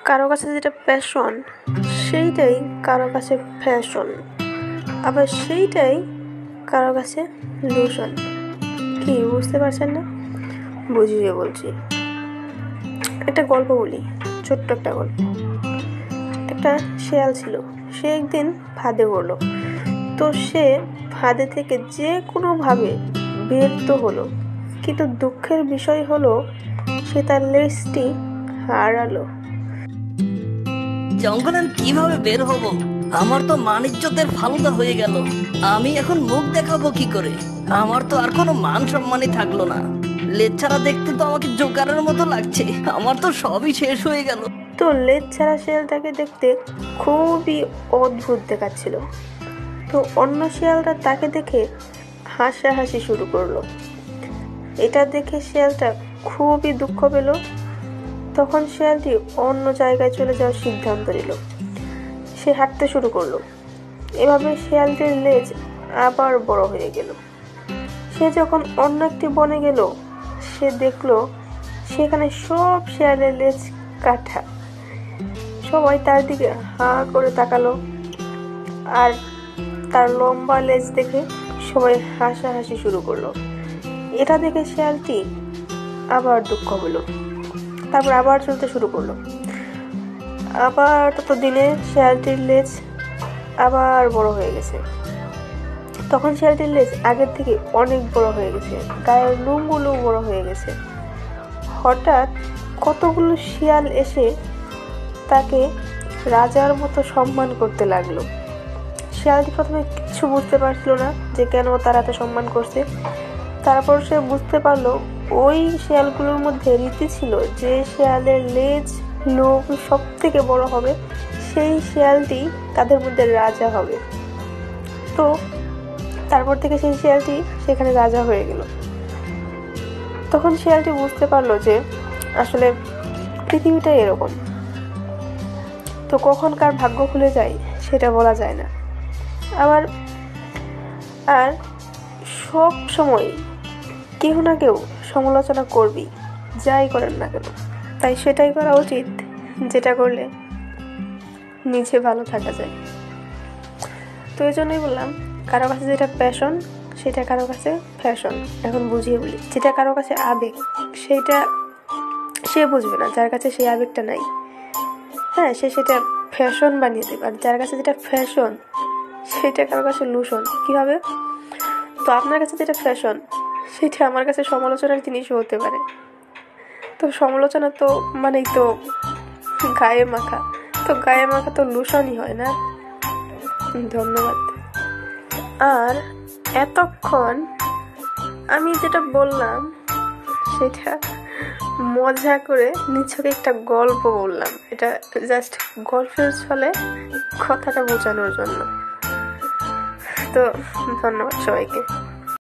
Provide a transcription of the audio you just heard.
কারো কাছে যেটা প্যাশন সেইটাই কারো কাছে ফ্যাশন, আবার সেইটাই কারো কাছে লোশন। কি বুঝতে পারছেন না? বুঝিয়ে বলছি। একটা গল্প বলি, ছোট্ট একটা গল্প। একটা শেয়াল ছিল, সে একদিন ফাঁদে পড়লো। তো সে ফাঁদে থেকে যে কোনোভাবে বের তো হলো, কিন্তু দুঃখের বিষয় হলো সে তার লেজটি হারালো। জঙ্গলে কিভাবে বের হব? আমার তো মান-ইজ্জতের ফালুদা হয়ে গেল। আমি এখন মুখ দেখাবো কি করে? আমার তো আর কোনো মান সম্মানই থাকলো না। লেজ ছাড়া দেখতে তো আমাকে জোকারের মতো লাগছে। আমার তো সবই শেষ হয়ে গেল। তো লেজ ছাড়া শেয়ালটাকে দেখতে খুবই অদ্ভুত দেখাচ্ছিল। তো অন্য শিয়ালরা তাকে দেখে হাসাহাসি শুরু করলো। এটা দেখে শিয়ালটা খুবই দুঃখ পেল। তখন শিয়ালটি অন্য জায়গায় চলে যাওয়ার সিদ্ধান্ত নিল। সে হাঁটতে শুরু করলো। এভাবে শিয়ালটির লেজ আবার বড় হয়ে গেল। সে যখন অন্য একটি বনে গেল, সে দেখলো সেখানে সব শিয়ালের লেজ কাটা। সবাই তার দিকে হাঁ করে তাকালো, আর তার লম্বা লেজ দেখে সবাই হাসাহাসি শুরু করলো। এটা দেখে শিয়ালটি আবার দুঃখ হলো। তারপর আবার চলতে শুরু করলো। আবার ততদিনে শিয়ালটির লেজ আবার বড় হয়ে গেছে। তখন শিয়ালটির লেজ আগের থেকে অনেক বড় হয়ে গেছে, গায়ের লোমগুলো বড় হয়ে গেছে। হঠাৎ কতগুলো শিয়াল এসে তাকে রাজার মতো সম্মান করতে লাগলো। শিয়ালটি প্রথমে কিছু বুঝতে পারছিল না যে কেন তারা এত সম্মান করছে। তারপর সে বুঝতে পারলো ওই শিয়ালগুলোর মধ্যে রীতি ছিল যে শিয়ালের লেজ লোম সব থেকে বড় হবে, সেই শিয়ালটি তাদের মধ্যে রাজা হবে। তো তারপর থেকে সেই শিয়ালটি সেখানে রাজা হয়ে গেল। তখন শিয়ালটি বুঝতে পারলো যে আসলে পৃথিবীটাই এরকম। তো কখন কার ভাগ্য খুলে যায় সেটা বলা যায় না। আর সব সময় কেউ না কেউ সমালোচনা করবি, যাই করেন না কেন। তাই সেটাই করা উচিত যেটা করলে নিজে ভালো থাকা যায়। তো এই জন্যই বললাম, কারো কাছে যেটা প্যাশন সেটা কারো কাছে ফ্যাশন। এখন বুঝিয়ে বলি, যেটা কারো কাছে আবেগ সেটা সে বুঝবে না যার কাছে সেই আবেগটা নাই। হ্যাঁ, সে সেটা ফ্যাশন বানিয়ে দেবে। আর যার কাছে যেটা ফ্যাশন সেটা কারো কাছে লুশন। কি হবে? তো আপনার কাছে যেটা ফ্যাশন সেটা আমার কাছে সমালোচনার জিনিসও হতে পারে। তো সমালোচনা তো মানেই তো গায়ে মাখা, তো গায়ে মাখা তো লুশনই হয় না। ধন্যবাদ। আর এতক্ষণ আমি যেটা বললাম সেটা মজা করে নিছক একটা গল্প বললাম। এটা জাস্ট গল্পের ছলে কথাটা বোঝানোর জন্য। তো ধন্যবাদ সবাইকে।